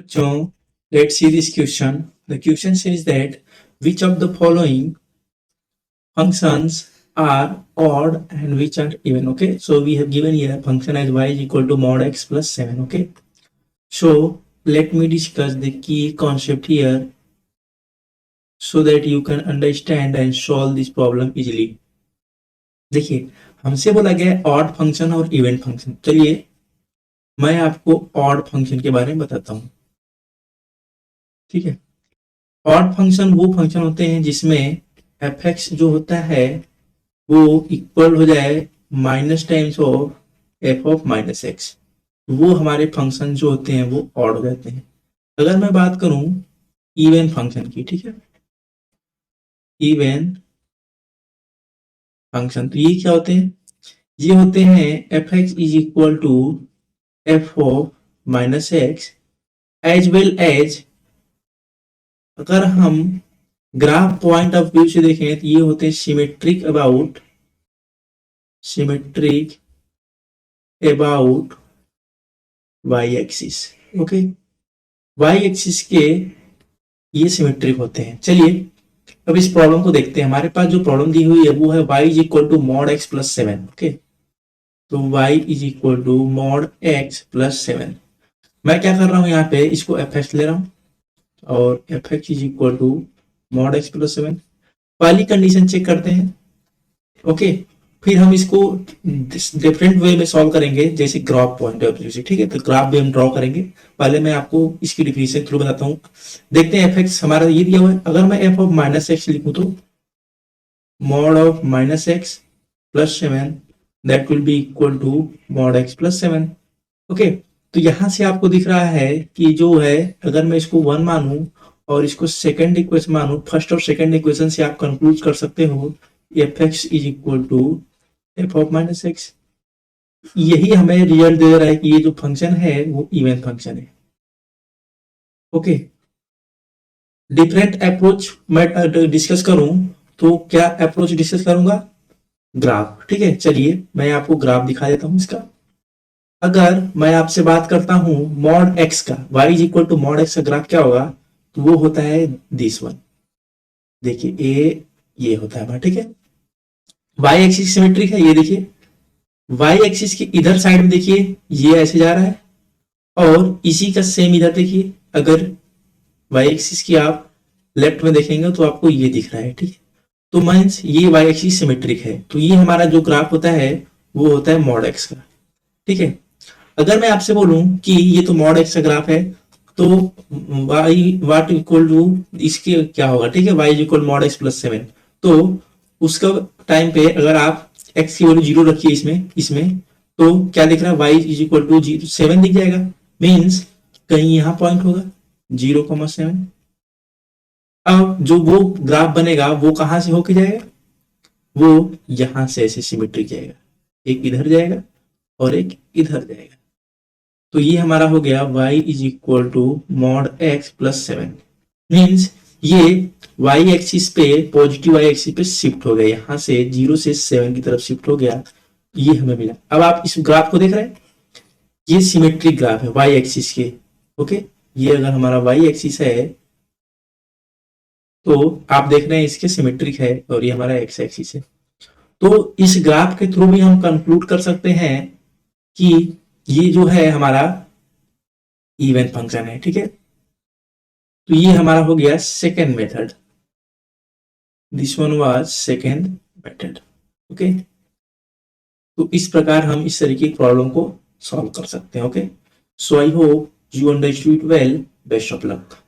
So let's see this question. The question says that which of the following functions are odd and which are even. Okay, so we have given here function as y is equal to mod x plus 7. Okay, so let me discuss the key concept here so that you can understand and solve this problem easily. देखिए, हमसे बोला गया है odd function और event function. चलिए मैं आपको odd function के बारे में बताता हूं. ठीक है, ऑड फंक्शन वो फंक्शन होते हैं जिसमें एफ एक्स जो होता है वो इक्वल हो जाए minus times of F of minus x. वो हमारे फंक्शन जो होते हैं वो ऑड हो जाते हैं. अगर मैं बात करूं इवन फंक्शन की, ठीक है, इवन फंक्शन, तो ये क्या होते हैं? ये होते हैं f x is equal to f of minus x as well as, अगर हम ग्राफ पॉइंट ऑफ व्यू से देखें तो ये होते हैं symmetric about y axis. Okay, y axis के ये सिमेट्रिक होते हैं. चलिए अब इस प्रॉब्लम को देखते हैं. हमारे पास जो प्रॉब्लम दी हुई है वो है y is equal to mod x plus 7. Okay, तो y is equal to mod x plus 7. मैं क्या कर रहा हूं, यहाँ पे इसको एफ एक्स ले रहा हूं और f x is equal to mod x plus 7. पहली कंडीशन चेक करते हैं. ओके, फिर हम इसको डिफरेंट वे में सॉल्व करेंगे, जैसे ग्राफ पॉइंट ऑफ व्यू से. ठीक है, तो ग्राफ भी हम ड्रॉ करेंगे. पहले मैं आपको इसकी डिफिनेशन थ्रू बताता हूँ. देखते हैं एफ एक्स हमारा ये दिया हुआ है. अगर मैं एफ ऑफ माइनस एक्स लिखूं तो mod of minus x plus 7 that will be equal to mod x plus 7. Okay, तो यहां से आपको दिख रहा है कि जो है, अगर मैं इसको 1 मानूं और इसको सेकेंड इक्वेशन मानूं, फर्स्ट और सेकेंड इक्वेशन से आप कंक्लूड कर सकते हो f x is equal to f of minus x. यही हमें रिजल्ट दे रहा है कि ये जो फंक्शन है वो इवन फंक्शन है. ओके, डिफरेंट अप्रोच मैं डिस्कस करूं तो क्या अप्रोच डिस्कस करूंगा? ग्राफ. ठीक है, चलिए मैं आपको ग्राफ दिखा देता हूं इसका. अगर मैं आपसे बात करता हूं मॉड एक्स का, y is equal to mod x का ग्राफ क्या होगा, तो वो होता है दिस वन. देखिए ये होता है. ठीक है, y एक्सिस सिमेट्रिक है. ये देखिए y एक्सिस के इधर साइड में देखिए ये ऐसे जा रहा है और इसी का सेम इधर देखिए. अगर y एक्सिस की आप लेफ्ट में देखेंगे तो आपको ये दिख रहा है. ठीक है, तो मींस ये y एक्सिस सिमेट्रिक है. तो ये हमारा जो ग्राफ होता है वो होता है मॉड एक्स का. ठीक है, अगर मैं आपसे बोलूं कि ये तो मॉड एक्स का ग्राफ है तो y वाट इक्वल टू इसके क्या होगा? ठीक है, y is equal mod x plus 7. तो उसका टाइम पे अगर आप x की वैल्यू 0 रखिए इसमें तो क्या दिख रहा है? y इज इक्वल टू 7 दिख जाएगा. मीन्स कहीं यहाँ पॉइंट होगा 0,7. अब जो वो ग्राफ बनेगा वो कहां से होके जाएगा? वो यहां से ऐसे सिमेट्रिक जाएगा. एक इधर जाएगा और एक इधर जाएगा. तो ये हमारा हो गया y is equal to mod x plus 7. Means ये y एक्सिस पे, पॉजिटिव y एक्सिस पे शिफ्ट हो गया. यहां से 0 से 7 की तरफ शिफ्ट हो गया. ये हमें मिला. अब आप इस ग्राफ को देख रहे हैं, ये सिमेट्रिक ग्राफ है y एक्सिस के. ओके, ये अगर हमारा y एक्सिस है तो आप देख रहे हैं इसके सिमेट्रिक है और ये हमारा x एक्सिस है. तो इस ग्राफ के थ्रू भी हम कंक्लूड कर सकते हैं कि ये जो है हमारा इवन फंक्शन है. ठीक है, तो ये हमारा हो गया second method. This one was second method. Okay, तो इस प्रकार हम इस तरीके की प्रॉब्लम को सॉल्व कर सकते हैं. Okay, so I hope you understood well. Best of luck.